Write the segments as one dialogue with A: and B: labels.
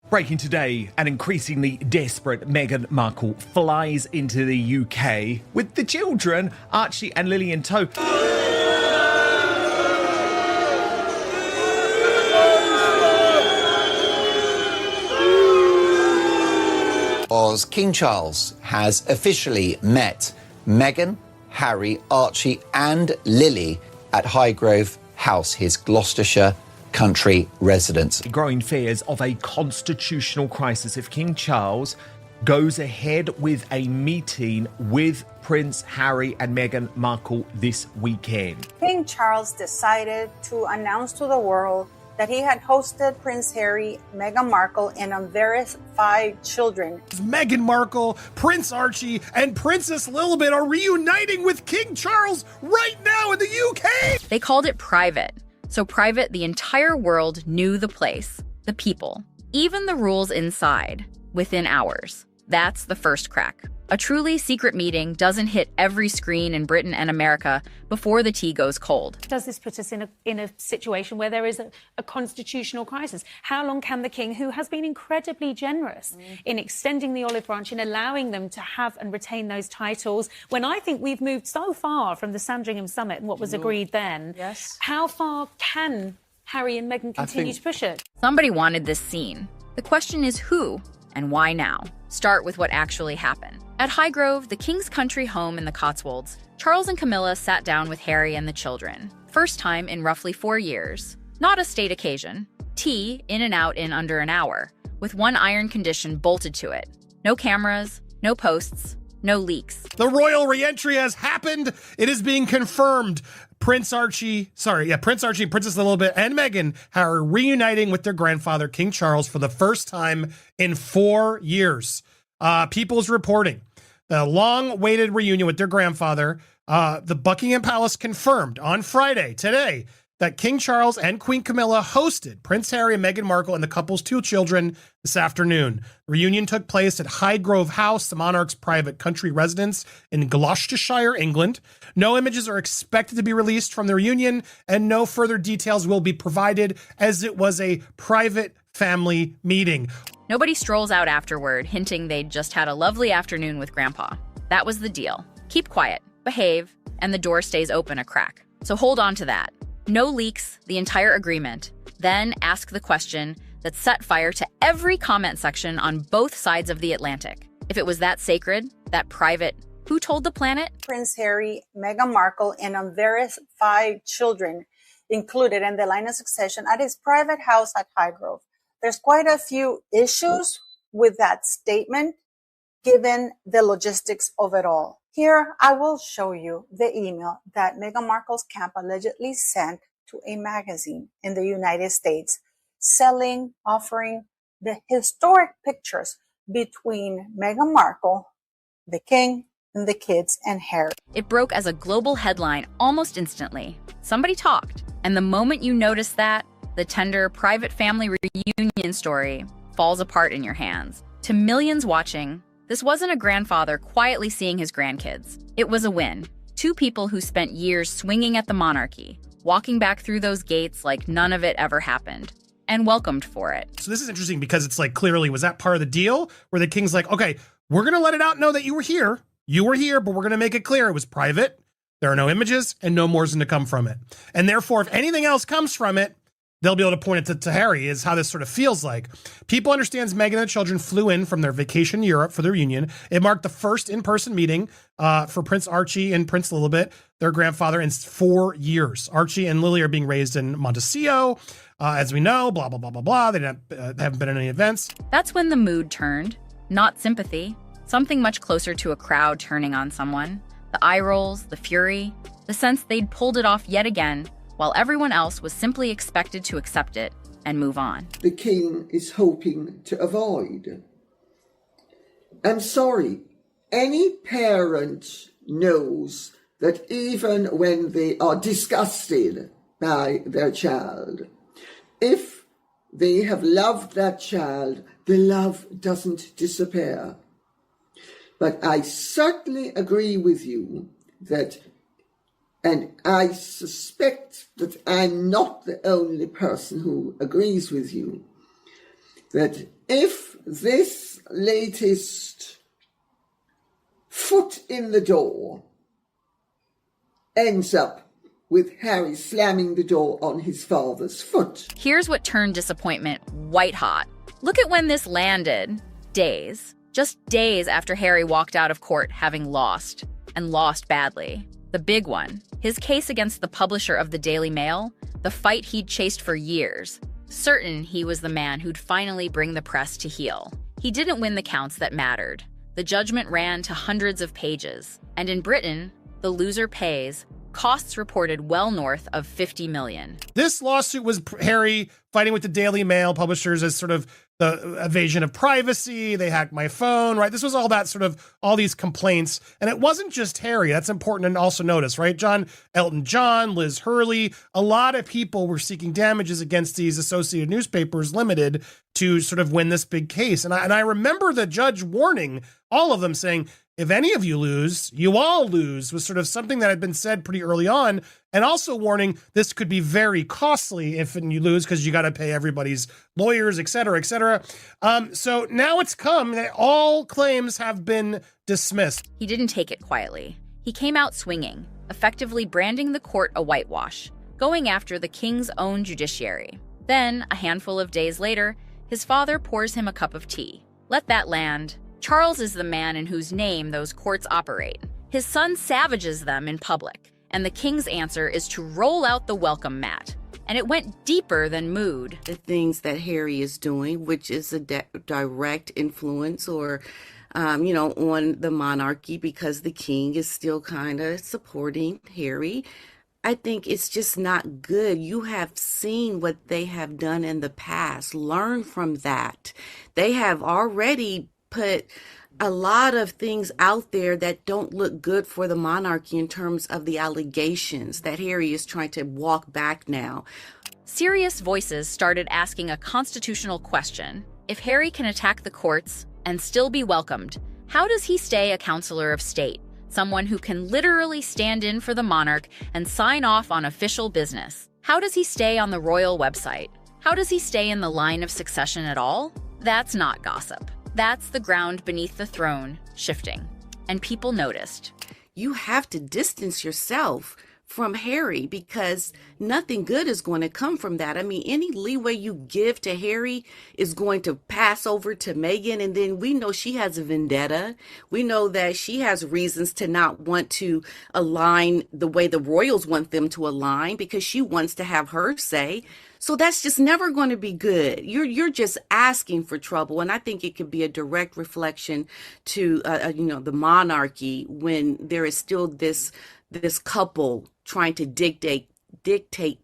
A: Breaking today, an increasingly desperate Meghan Markle flies into the UK with the children, Archie and Lily, in tow.
B: King Charles has officially met Meghan, Harry, Archie and Lily at Highgrove House, his Gloucestershire country residence.
A: Growing fears of a constitutional crisis if King Charles goes ahead with a meeting with Prince Harry and Meghan Markle this weekend.
C: King Charles decided to announce to the world that he had hosted Prince Harry, Meghan Markle, and unverified children.
D: Meghan Markle, Prince Archie, and Princess Lilibet are reuniting with King Charles right now in the UK!
E: They called it private. So private, the entire world knew the place, the people, even the rules inside, within hours. That's the first crack. A truly secret meeting doesn't hit every screen in Britain and America before the tea goes cold.
F: Does this put us in a situation where there is a constitutional crisis? How long can the king, who has been incredibly generous in extending the olive branch, in allowing them to have and retain those titles, when I think we've moved so far from the Sandringham Summit and what was agreed then, how far can Harry and Meghan continue to push it?
E: Somebody wanted this scene. The question is who and why now? Start with what actually happened. At Highgrove, the king's country home in the Cotswolds, Charles and Camilla sat down with Harry and the children. First time in roughly 4 years. Not a state occasion. Tea in and out in under an hour, with one iron condition bolted to it. No cameras, no posts, no leaks.
D: The royal re-entry has happened. It is being confirmed. Prince Archie, Princess Lilibet, and Meghan are reuniting with their grandfather, King Charles, for the first time in 4 years. People's reporting the long-awaited reunion with their grandfather. The Buckingham Palace confirmed on Friday, today, that King Charles and Queen Camilla hosted Prince Harry and Meghan Markle and the couple's 2 children this afternoon. The reunion took place at Highgrove House, the monarch's private country residence in Gloucestershire, England. No images are expected to be released from the reunion, and no further details will be provided, as it was a private family meeting.
E: Nobody strolls out afterward, hinting they'd just had a lovely afternoon with Grandpa. That was the deal. Keep quiet, behave, and the door stays open a crack. So hold on to that. No leaks, the entire agreement. Then ask the question that set fire to every comment section on both sides of the Atlantic. If it was that sacred, that private, who told the planet?
C: Prince Harry, Meghan Markle, and unverified children included in the line of succession at his private house at Highgrove. There's quite a few issues with that statement, given the logistics of it all. Here, I will show you the email that Meghan Markle's camp allegedly sent to a magazine in the United States, offering the historic pictures between Meghan Markle, the king, and the kids, and Harry.
E: It broke as a global headline almost instantly. Somebody talked, and the moment you notice that, the tender, private family reunion story falls apart in your hands. To millions watching, this wasn't a grandfather quietly seeing his grandkids. It was a win. 2 people who spent years swinging at the monarchy, walking back through those gates like none of it ever happened, and welcomed for it.
D: So this is interesting because it's like, clearly, was that part of the deal where the king's like, okay, we're going to let it out know that you were here. You were here, but we're going to make it clear it was private. There are no images and no more to come from it. And therefore, if anything else comes from it, they'll be able to point it to Harry, is how this sort of feels like. People understands Meghan and the children flew in from their vacation in Europe for their reunion. It marked the first in-person meeting for Prince Archie and Prince Lilibet, their grandfather, in 4 years. Archie and Lily are being raised in Montecito, as we know, blah, blah, blah, blah, blah. They haven't been in any events.
E: That's when the mood turned. Not sympathy. Something much closer to a crowd turning on someone. The eye rolls, the fury, the sense they'd pulled it off yet again, while everyone else was simply expected to accept it and move on.
G: The king is hoping to avoid. I'm sorry, any parent knows that even when they are disgusted by their child, if they have loved that child, the love doesn't disappear. But I certainly agree with you that, and I suspect that I'm not the only person who agrees with you, that if this latest foot in the door ends up with Harry slamming the door on his father's foot.
E: Here's what turned disappointment white hot. Look at when this landed. Days. Just days after Harry walked out of court having lost, and lost badly. The big one, his case against the publisher of the Daily Mail, the fight he'd chased for years. Certain he was the man who'd finally bring the press to heel. He didn't win the counts that mattered. The judgment ran to hundreds of pages. And in Britain, the loser pays. Costs reported well north of $50 million.
D: This lawsuit was Harry fighting with the Daily Mail publishers as sort of the evasion of privacy. They hacked my phone, right? This was all that sort of all these complaints. And it wasn't just Harry. That's important to also notice, right? Elton John, Liz Hurley, a lot of people were seeking damages against these Associated Newspapers Limited to sort of win this big case. And I remember the judge warning all of them, saying, if any of you lose, you all lose, was sort of something that had been said pretty early on. And also warning this could be very costly if you lose because you got to pay everybody's lawyers, et cetera, et cetera. So now it's come that all claims have been dismissed.
E: He didn't take it quietly. He came out swinging, effectively branding the court a whitewash, going after the king's own judiciary. Then, a handful of days later, his father pours him a cup of tea. Let that land. Charles is the man in whose name those courts operate. His son savages them in public, and the king's answer is to roll out the welcome mat. And it went deeper than mood.
H: The things that Harry is doing, which is a direct influence or, on the monarchy because the king is still kind of supporting Harry. I think it's just not good. You have seen what they have done in the past. Learn from that. They have already put a lot of things out there that don't look good for the monarchy in terms of the allegations that Harry is trying to walk back now.
E: Serious voices started asking a constitutional question. If Harry can attack the courts and still be welcomed, how does he stay a counselor of state? Someone who can literally stand in for the monarch and sign off on official business. How does he stay on the royal website? How does he stay in the line of succession at all? That's not gossip. That's the ground beneath the throne shifting. And people noticed.
H: You have to distance yourself from Harry because nothing good is going to come from that. I mean, any leeway you give to Harry is going to pass over to Meghan. And then we know she has a vendetta. We know that she has reasons to not want to align the way the royals want them to align because she wants to have her say. So that's just never going to be good. You're just asking for trouble. And I think it could be a direct reflection to, the monarchy when there is still this couple trying to dictate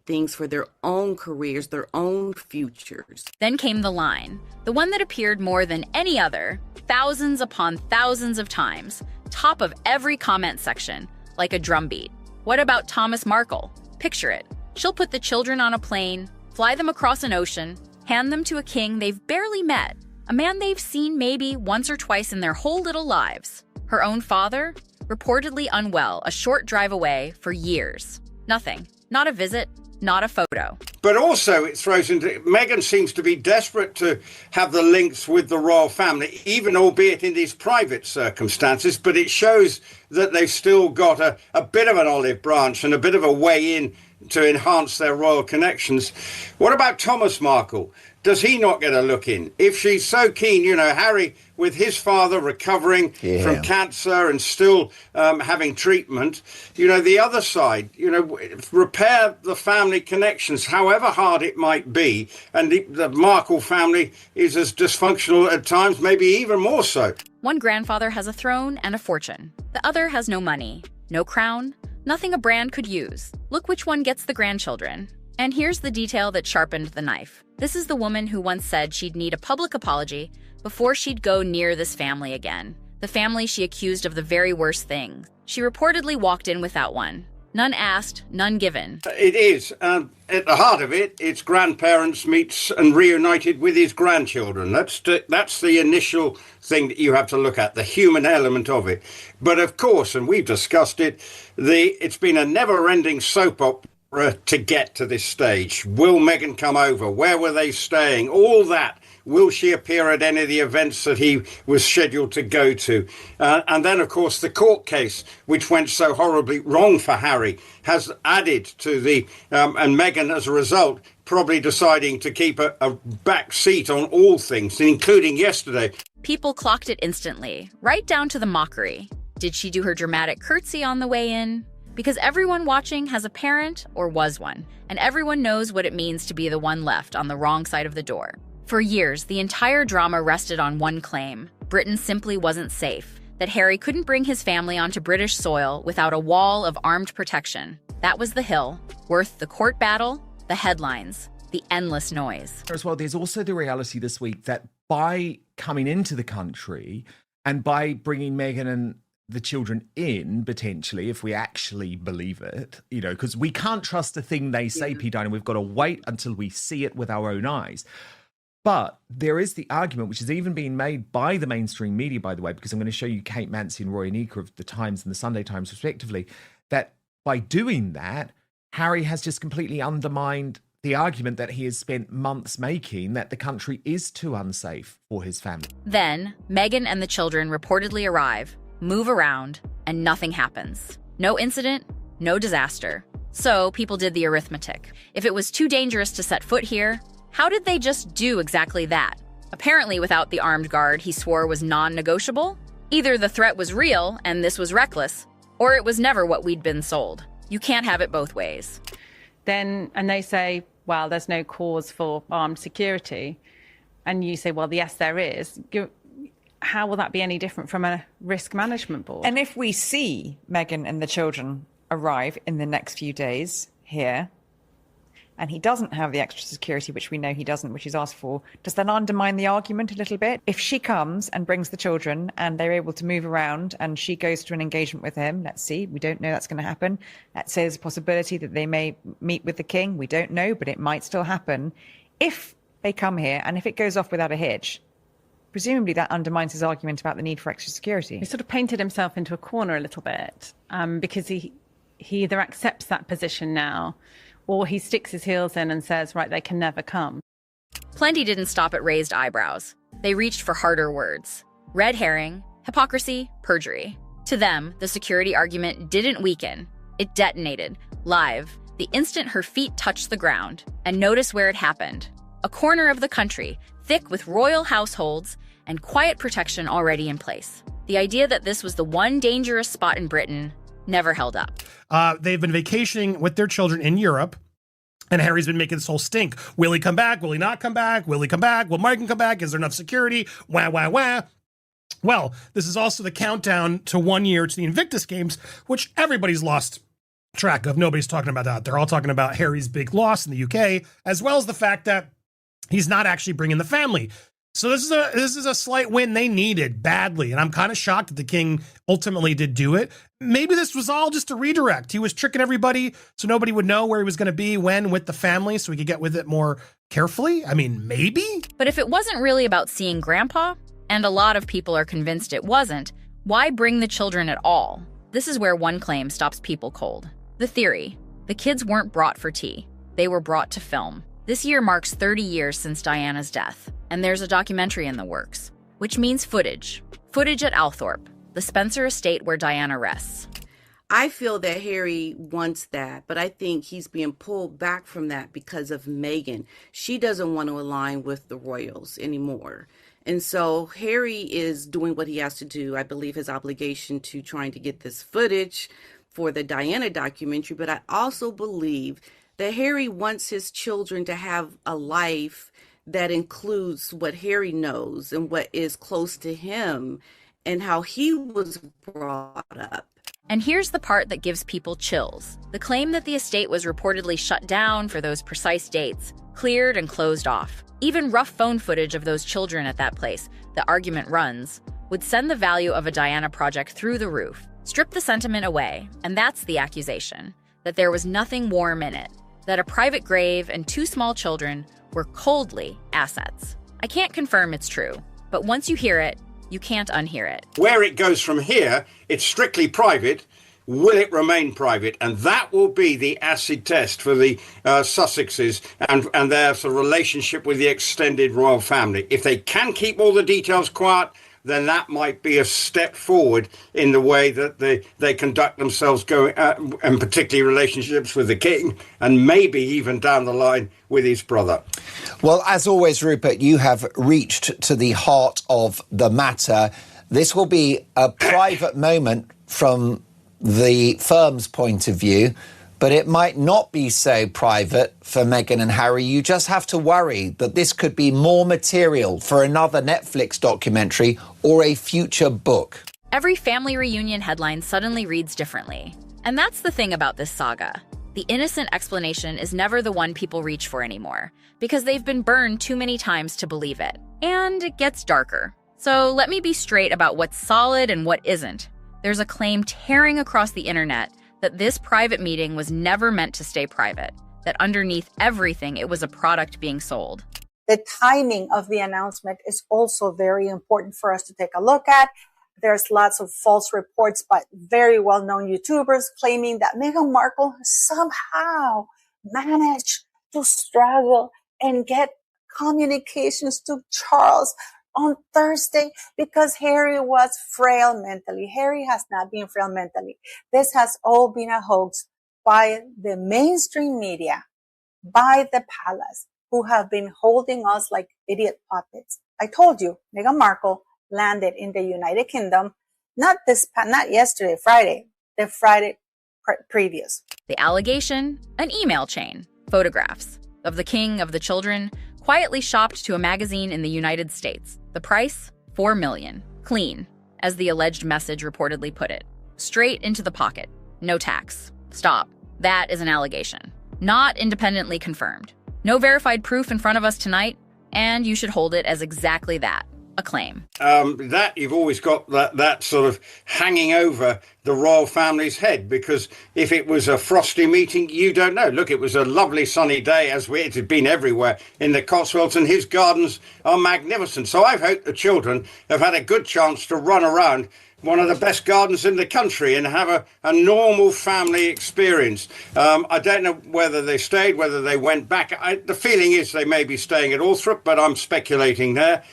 H: things for their own careers, their own futures.
E: Then came the line, the one that appeared more than any other, thousands upon thousands of times, top of every comment section, like a drumbeat. What about Thomas Markle? Picture it. She'll put the children on a plane, fly them across an ocean, hand them to a king they've barely met, a man they've seen maybe once or twice in their whole little lives. Her own father? Reportedly unwell, a short drive away for years. Nothing. Not a visit, not a photo.
I: But also it throws into, Meghan seems to be desperate to have the links with the royal family, even albeit in these private circumstances, but it shows that they've still got a bit of an olive branch and a bit of a way in to enhance their royal connections. What about Thomas Markle? Does he not get a look in? If she's so keen, Harry, with his father recovering from cancer and still having treatment, the other side, repair the family connections, however hard it might be. And the Markle family is as dysfunctional at times, maybe even more so.
E: One grandfather has a throne and a fortune. The other has no money, no crown, nothing a brand could use. Look which one gets the grandchildren. And here's the detail that sharpened the knife. This is the woman who once said she'd need a public apology before she'd go near this family again. The family she accused of the very worst thing. She reportedly walked in without one. None asked, none given.
I: It is. At the heart of it, it's grandparents meets and reunited with his grandchildren. That's the initial thing that you have to look at, the human element of it. But of course, and we've discussed it, it's been a never-ending soap opera to get to this stage. Will Meghan come over? Where were they staying? All that Will she appear at any of the events that he was scheduled to go to? And then, of course, the court case, which went so horribly wrong for Harry, has added to the, and Meghan, as a result, probably deciding to keep a back seat on all things, including yesterday.
E: People clocked it instantly, right down to the mockery. Did she do her dramatic curtsy on the way in? Because everyone watching has a parent or was one, and everyone knows what it means to be the one left on the wrong side of the door. For years, the entire drama rested on one claim: Britain simply wasn't safe, that Harry couldn't bring his family onto British soil without a wall of armed protection. That was the hill, worth the court battle, the headlines, the endless noise.
A: As well, there's also the reality this week that by coming into the country and by bringing Meghan and the children in, potentially, if we actually believe it, you know, because we can't trust a thing they say, P. Dinah. We've got to wait until we see it with our own eyes. But there is the argument, which is even being made by the mainstream media, by the way, because I'm going to show you Kate Mansi and Roy Anika of the Times and the Sunday Times, respectively, that by doing that, Harry has just completely undermined the argument that he has spent months making, that the country is too unsafe for his family.
E: Then, Meghan and the children reportedly arrive, move around, and nothing happens. No incident, no disaster. So people did the arithmetic. If it was too dangerous to set foot here, how did they just do exactly that? Apparently without the armed guard he swore was non-negotiable. Either the threat was real and this was reckless, or it was never what we'd been sold. You can't have it both ways.
J: And they say, well, there's no cause for armed security. And you say, well, yes, there is. How will that be any different from a risk management board?
K: And if we see Meghan and the children arrive in the next few days here, and he doesn't have the extra security, which we know he doesn't, which he's asked for, does that undermine the argument a little bit? If she comes and brings the children and they're able to move around and she goes to an engagement with him, let's see, we don't know that's going to happen. Let's say there's a possibility that they may meet with the king. We don't know, but it might still happen. If they come here and if it goes off without a hitch, presumably that undermines his argument about the need for extra security.
J: He sort of painted himself into a corner a little bit because he either accepts that position now or he sticks his heels in and says, right, they can never come.
E: Plenty didn't stop at raised eyebrows. They reached for harder words. Red herring, hypocrisy, perjury. To them, the security argument didn't weaken. It detonated, live, the instant her feet touched the ground. And notice where it happened. A corner of the country, thick with royal households and quiet protection already in place. The idea that this was the one dangerous spot in Britain never held up.
D: They've been vacationing with their children in Europe, and Harry's been making this whole stink. Will he come back? Will he not come back? Will he come back? Will Meghan come back? Is there enough security? Wah, wah, wah. Well, this is also the countdown to 1 year to the Invictus Games, which everybody's lost track of. Nobody's talking about that. They're all talking about Harry's big loss in the UK, as well as the fact that he's not actually bringing the family. So this is a slight win they needed badly, and I'm kind of shocked that the king ultimately did do it. Maybe this was all just a redirect. He was tricking everybody so nobody would know where he was going to be when with the family, so he could get with it more carefully. I mean, maybe?
E: But if it wasn't really about seeing Grandpa, and a lot of people are convinced it wasn't, why bring the children at all? This is where one claim stops people cold. The theory: the kids weren't brought for tea. They were brought to film. This year marks 30 years since Diana's death, and there's a documentary in the works, which means footage. Footage at Althorpe, the Spencer estate where Diana rests.
H: I feel that Harry wants that, but I think he's being pulled back from that because of Meghan. She doesn't want to align with the royals anymore. And so Harry is doing what he has to do. I believe his obligation to trying to get this footage for the Diana documentary, but I also believe that Harry wants his children to have a life that includes what Harry knows and what is close to him and how he was brought up.
E: And here's the part that gives people chills. The claim that the estate was reportedly shut down for those precise dates, cleared and closed off. Even rough phone footage of those children at that place, the argument runs, would send the value of a Diana project through the roof. Strip the sentiment away, and that's the accusation, that there was nothing warm in it, that a private grave and 2 small children were coldly assets. I can't confirm it's true, but once you hear it, you can't unhear it.
I: Where it goes from here, it's strictly private. will it remain private? And that will be the acid test for the Sussexes and their sort of relationship with the extended royal family. If they can keep all the details quiet, then that might be a step forward in the way that they conduct themselves, going, and particularly relationships with the king, and maybe even down the line with his brother.
B: Well, as always, Rupert, you have reached to the heart of the matter. This will be a private moment from the firm's point of view, but it might not be so private for Meghan and Harry. You just have to worry that this could be more material for another Netflix documentary or a future book.
E: Every family reunion headline suddenly reads differently. And that's the thing about this saga. The innocent explanation is never the one people reach for anymore, because they've been burned too many times to believe it. And it gets darker. So let me be straight about what's solid and what isn't. There's a claim tearing across the internet that this private meeting was never meant to stay private, that underneath everything, it was a product being sold.
C: The timing of the announcement is also very important for us to take a look at. There's lots of false reports by very well-known YouTubers claiming that Meghan Markle somehow managed to struggle and get communications to Charles on Thursday because Harry was frail mentally. Harry has not been frail mentally. This has all been a hoax by the mainstream media, by the palace, who have been holding us like idiot puppets. I told you, Meghan Markle landed in the United Kingdom, not yesterday, Friday, the Friday previous.
E: The allegation, an email chain, photographs of the king, of the children, quietly shopped to a magazine in the United States. The price, $4 million. Clean, as the alleged message reportedly put it. Straight into the pocket. No tax. Stop. That is an allegation. Not independently confirmed. No verified proof in front of us tonight, and you should hold it as exactly that. A claim.
I: That you've always got that sort of hanging over the royal family's head, because if it was a frosty meeting, you don't know. Look, it was a lovely sunny day, as it had been everywhere in the Cotswolds, and his gardens are magnificent. So I hope the children have had a good chance to run around one of the best gardens in the country and have a normal family experience. I don't know whether they stayed, whether they went back. The feeling is they may be staying at Althorp, but I'm speculating there.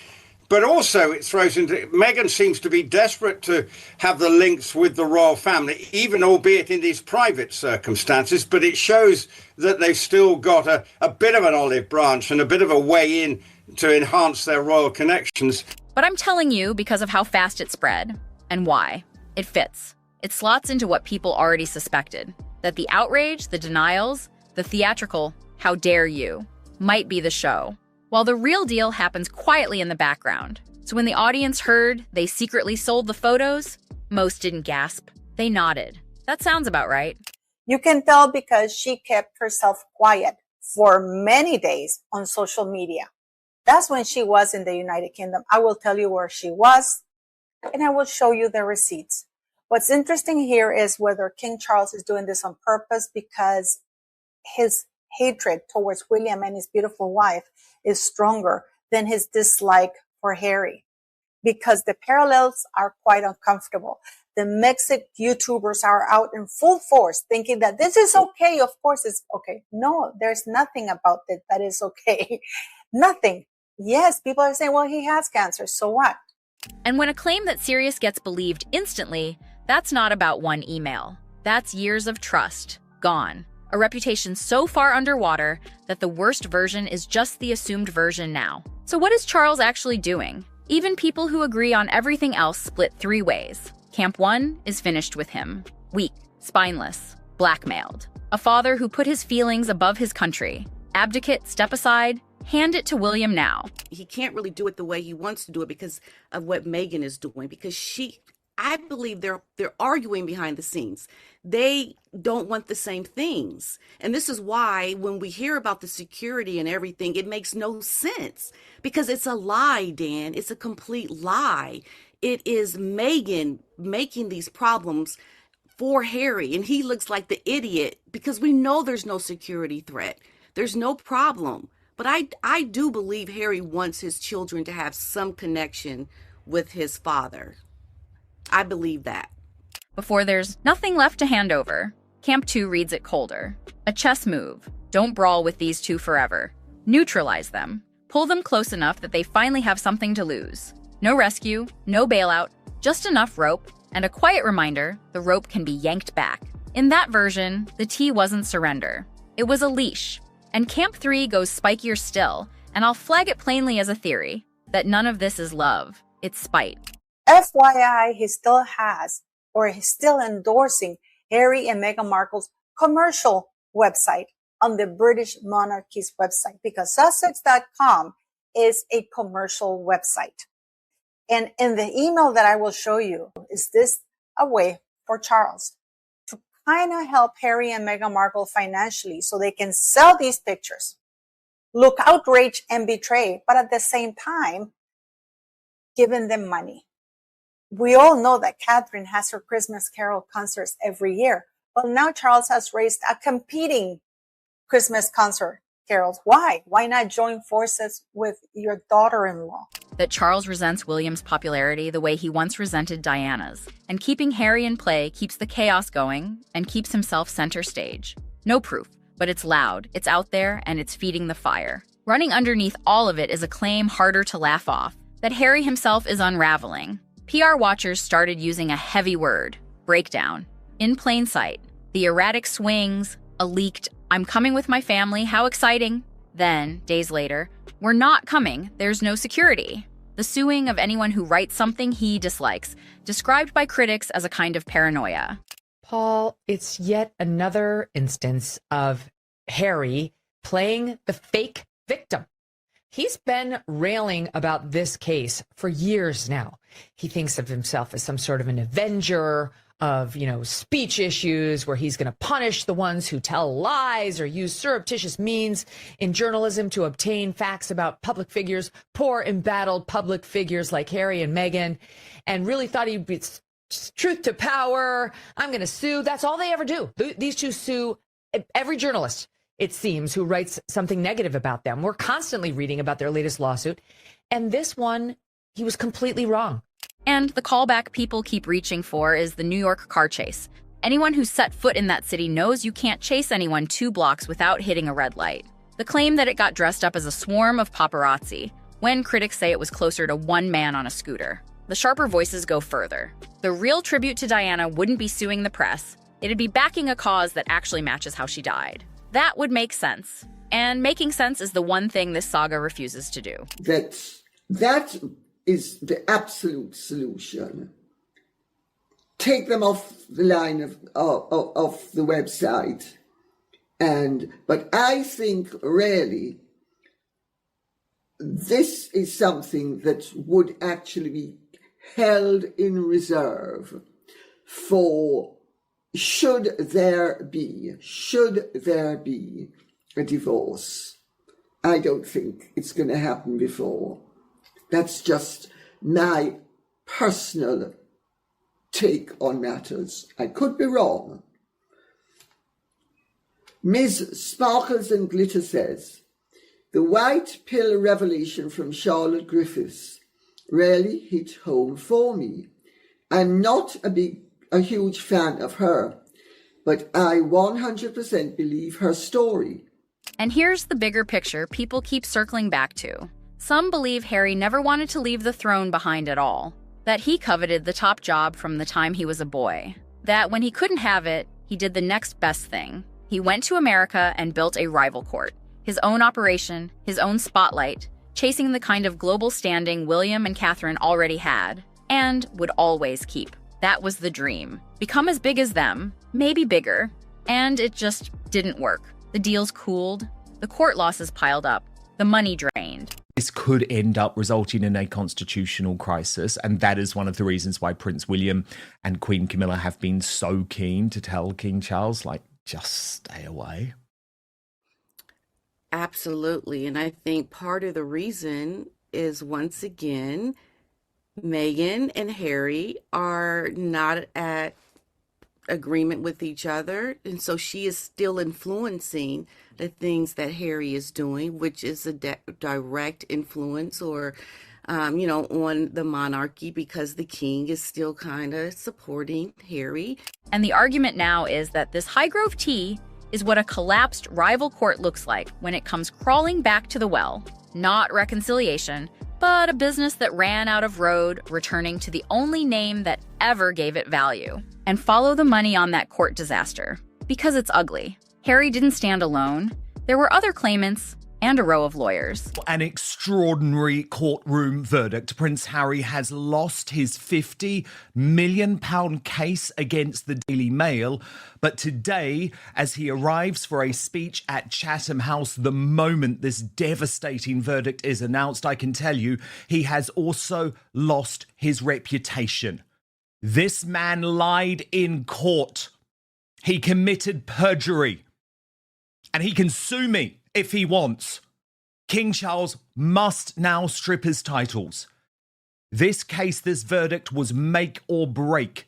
I: But also it throws into, Meghan seems to be desperate to have the links with the royal family, even albeit in these private circumstances. But it shows that they've still got a bit of an olive branch and a bit of a way in to enhance their royal connections.
E: But I'm telling you because of how fast it spread and why. It fits. It slots into what people already suspected, that the outrage, the denials, the theatrical, how dare you, might be the show, while the real deal happens quietly in the background. So when the audience heard they secretly sold the photos, most didn't gasp. They nodded. That sounds about right.
C: You can tell because she kept herself quiet for many days on social media. That's when she was in the United Kingdom. I will tell you where she was, and I will show you the receipts. What's interesting here is whether King Charles is doing this on purpose because his hatred towards William and his beautiful wife is stronger than his dislike for Harry, because the parallels are quite uncomfortable. The Mexican YouTubers are out in full force thinking that this is okay. Of course it's okay. No, there's nothing about it that is okay. Nothing. Yes, people are saying, well, he has cancer. So what?
E: And when a claim that's serious gets believed instantly, that's not about one email. That's years of trust gone. A reputation so far underwater that the worst version is just the assumed version now. So what is Charles actually doing? Even people who agree on everything else split three ways. Camp 1 is finished with him. Weak, spineless, blackmailed. A father who put his feelings above his country. Abdicate, step aside, hand it to William now.
H: He can't really do it the way he wants to do it because of what Meghan is doing, because I believe they're arguing behind the scenes. They don't want the same things. And this is why when we hear about the security and everything, it makes no sense, because it's a lie, Dan. It's a complete lie. It is Meghan making these problems for Harry, and he looks like the idiot because we know there's no security threat. There's no problem. But I do believe Harry wants his children to have some connection with his father. I believe that.
E: before there's nothing left to hand over. Camp 2 reads it colder. A chess move. Don't brawl with these two forever. Neutralize them. Pull them close enough that they finally have something to lose. No rescue, no bailout, just enough rope, and a quiet reminder the rope can be yanked back. In that version, the T wasn't surrender. It was a leash. And Camp 3 goes spikier still, and I'll flag it plainly as a theory that none of this is love, it's spite.
C: FYI, he still has, or he's still endorsing Harry and Meghan Markle's commercial website on the British monarchy's website, because Sussex.com is a commercial website. And in the email that I will show you, is this a way for Charles to kind of help Harry and Meghan Markle financially so they can sell these pictures, look outraged and betrayed, but at the same time, giving them money? We all know that Catherine has her Christmas Carol concerts every year. Well, now Charles has raised a competing Christmas concert carols. Why? Why not join forces with your daughter-in-law?
E: That Charles resents William's popularity the way he once resented Diana's. And keeping Harry in play keeps the chaos going and keeps himself center stage. No proof, but it's loud, it's out there, and it's feeding the fire. Running underneath all of it is a claim harder to laugh off, that Harry himself is unraveling. PR watchers started using a heavy word, breakdown. In plain sight, the erratic swings, a leaked, "I'm coming with my family, how exciting." Then, days later, "We're not coming, there's no security." The suing of anyone who writes something he dislikes, described by critics as a kind of paranoia.
L: Paul, it's yet another instance of Harry playing the fake victim. He's been railing about this case for years now. He thinks of himself as some sort of an avenger of, speech issues where he's going to punish the ones who tell lies or use surreptitious means in journalism to obtain facts about public figures, poor, embattled public figures like Harry and Meghan, and really thought he'd be truth to power. I'm going to sue. That's all they ever do. These two sue every journalist, it seems, who writes something negative about them. We're constantly reading about their latest lawsuit. And this one, he was completely wrong.
E: And the callback people keep reaching for is the New York car chase. Anyone who's set foot in that city knows you can't chase anyone 2 blocks without hitting a red light. The claim that it got dressed up as a swarm of paparazzi, when critics say it was closer to one man on a scooter. The sharper voices go further. The real tribute to Diana wouldn't be suing the press. It'd be backing a cause that actually matches how she died. That would make sense. And making sense is the one thing this saga refuses to do.
G: That is the absolute solution. Take them off the line of the website. But I think really this is something that would actually be held in reserve for should there be a divorce. I don't think it's going to happen before. That's just my personal take on matters. I could be wrong. Ms. Sparkles and Glitter says, the white pill revelation from Charlotte Griffiths really hit home for me. I'm not a huge fan of her, but I 100% believe her story.
E: And here's the bigger picture people keep circling back to. Some believe Harry never wanted to leave the throne behind at all, that he coveted the top job from the time he was a boy, that when he couldn't have it, he did the next best thing. He went to America and built a rival court, his own operation, his own spotlight, chasing the kind of global standing William and Catherine already had, and would always keep. That was the dream. Become as big as them, maybe bigger. And it just didn't work. The deals cooled, the court losses piled up, the money drained.
A: This could end up resulting in a constitutional crisis, and that is one of the reasons why Prince William and Queen Camilla have been so keen to tell King Charles, just stay away.
H: Absolutely. And I think part of the reason is, once again, Meghan and Harry are not at agreement with each other. And so she is still influencing the things that Harry is doing, which is a direct influence or on the monarchy because the king is still kind of supporting Harry.
E: And the argument now is that this Highgrove tea is what a collapsed rival court looks like when it comes crawling back to the well. Not reconciliation, but a business that ran out of road, returning to the only name that ever gave it value. And follow the money on that court disaster, because it's ugly. Harry didn't stand alone. There were other claimants and a row of lawyers.
A: An extraordinary courtroom verdict. Prince Harry has lost his £50 million case against the Daily Mail. But today, as he arrives for a speech at Chatham House, the moment this devastating verdict is announced, I can tell you, he has also lost his reputation. This man lied in court. He committed perjury. And he can sue me if he wants. King Charles must now strip his titles. This case, this verdict was make or break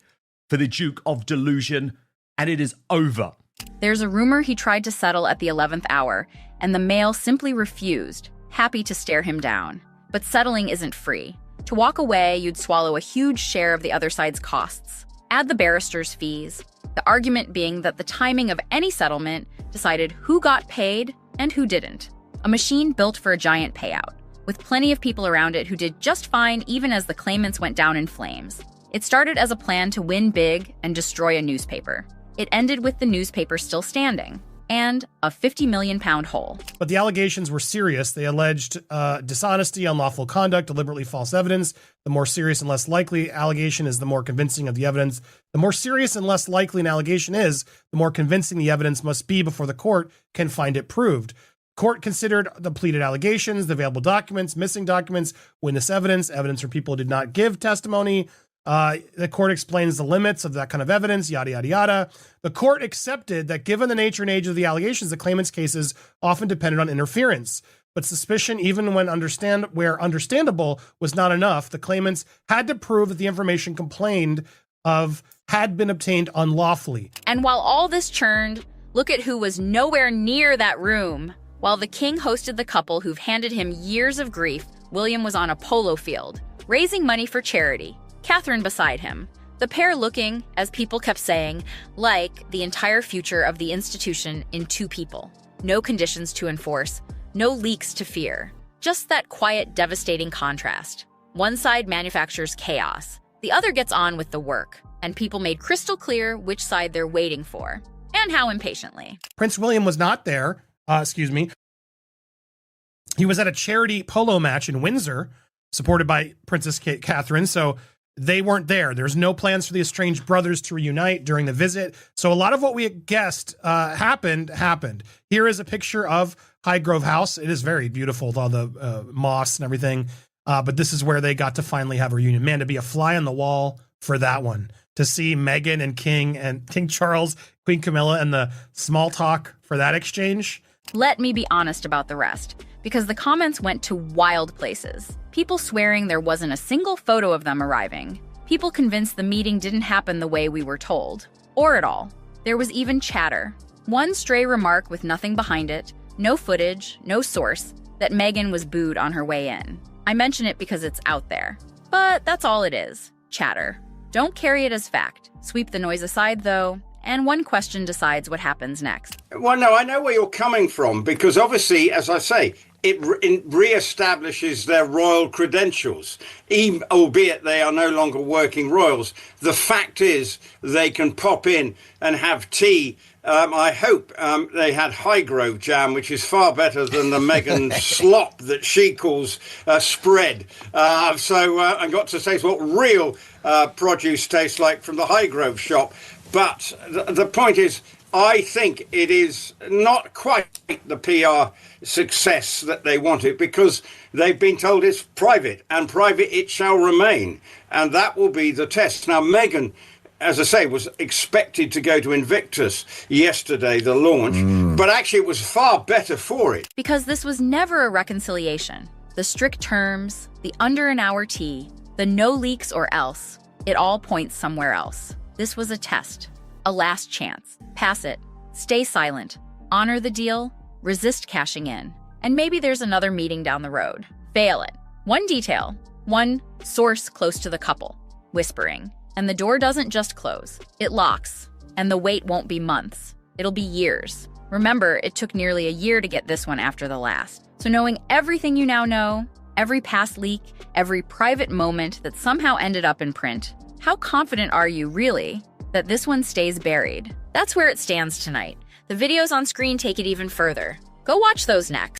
A: for the Duke of Delusion, and it is over.
E: There's a rumor he tried to settle at the 11th hour, and the Mail simply refused, happy to stare him down. But settling isn't free. To walk away, you'd swallow a huge share of the other side's costs. Add the barrister's fees, the argument being that the timing of any settlement decided who got paid and who didn't. A machine built for a giant payout, with plenty of people around it who did just fine even as the claimants went down in flames. It started as a plan to win big and destroy a newspaper. It ended with the newspaper still standing, and a £50 million hole.
D: But the allegations were serious. They alleged dishonesty, unlawful conduct, deliberately false evidence. The more serious and less likely allegation is, the more convincing of the evidence. The more serious and less likely an allegation is, the more convincing the evidence must be before the court can find it proved. Court considered the pleaded allegations, the available documents, missing documents, witness evidence, evidence from people who did not give testimony. The court explains the limits of that kind of evidence, yada, yada, yada. The court accepted that given the nature and age of the allegations, the claimant's cases often depended on interference. But suspicion, even when understandable, was not enough. The claimants had to prove that the information complained of had been obtained unlawfully.
E: And while all this churned, look at who was nowhere near that room. While the king hosted the couple who've handed him years of grief, William was on a polo field, raising money for charity. Catherine beside him, the pair looking, as people kept saying, like the entire future of the institution in two people. No conditions to enforce, no leaks to fear. Just that quiet, devastating contrast. One side manufactures chaos, the other gets on with the work, and people made crystal clear which side they're waiting for, and how impatiently.
D: Prince William was not there, He was at a charity polo match in Windsor, supported by Princess Catherine, so they weren't there. There's no plans for the estranged brothers to reunite during the visit. So a lot of what we guessed happened. Here is a picture of Highgrove House. It is very beautiful with all the moss and everything. But this is where they got to finally have a reunion. Man, to be a fly on the wall for that one. To see Meghan and King Charles, Queen Camilla, and the small talk for that exchange.
E: Let me be honest about the rest, because the comments went to wild places. People swearing there wasn't a single photo of them arriving. People convinced the meeting didn't happen the way we were told. Or at all. There was even chatter. One stray remark with nothing behind it, no footage, no source, that Meghan was booed on her way in. I mention it because it's out there. But that's all it is. Chatter. Don't carry it as fact. Sweep the noise aside, though, and one question decides what happens next.
I: Well, no, I know where you're coming from, because obviously, as I say, it re-establishes their royal credentials, albeit they are no longer working royals. The fact is they can pop in and have tea. I hope they had Highgrove jam, which is far better than the Meghan slop that she calls spread. So I got to taste what real produce tastes like from the Highgrove shop. But the point is, I think it is not quite the PR success that they wanted, because they've been told it's private, and private it shall remain. And that will be the test. Now, Meghan, as I say, was expected to go to Invictus yesterday, the launch, but actually it was far better for it.
E: Because this was never a reconciliation. The strict terms, the under an hour tea, the no leaks or else, it all points somewhere else. This was a test, a last chance. Pass it, stay silent, honor the deal, resist cashing in, and maybe there's another meeting down the road. Fail it. One detail, One source close to the couple, whispering. And the door doesn't just close, it locks. And the wait won't be months, it'll be years. Remember, it took nearly a year to get this one after the last. So knowing everything you now know, every past leak, every private moment that somehow ended up in print, how confident are you, really, that this one stays buried? That's where it stands tonight. The videos on screen take it even further. Go watch those next.